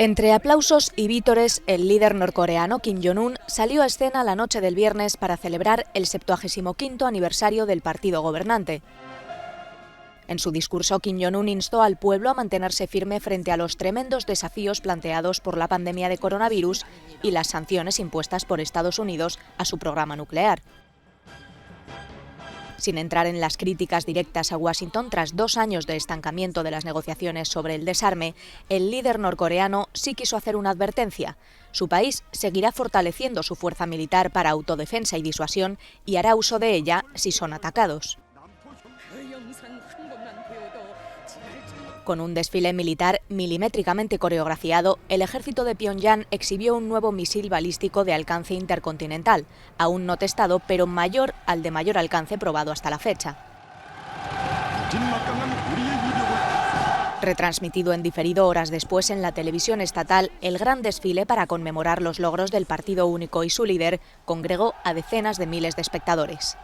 Entre aplausos y vítores, el líder norcoreano Kim Jong-un salió a escena la noche del viernes para celebrar el 75º aniversario del partido gobernante. En su discurso, Kim Jong-un instó al pueblo a mantenerse firme frente a los tremendos desafíos planteados por la pandemia de coronavirus y las sanciones impuestas por Estados Unidos a su programa nuclear. Sin entrar en las críticas directas a Washington tras 2 años de estancamiento de las negociaciones sobre el desarme, el líder norcoreano sí quiso hacer una advertencia. Su país seguirá fortaleciendo su fuerza militar para autodefensa y disuasión y hará uso de ella si son atacados. Con un desfile militar milimétricamente coreografiado, el ejército de Pyongyang exhibió un nuevo misil balístico de alcance intercontinental, aún no testado, pero mayor al de mayor alcance probado hasta la fecha. Retransmitido en diferido horas después en la televisión estatal, el gran desfile para conmemorar los logros del Partido Único y su líder congregó a decenas de miles de espectadores.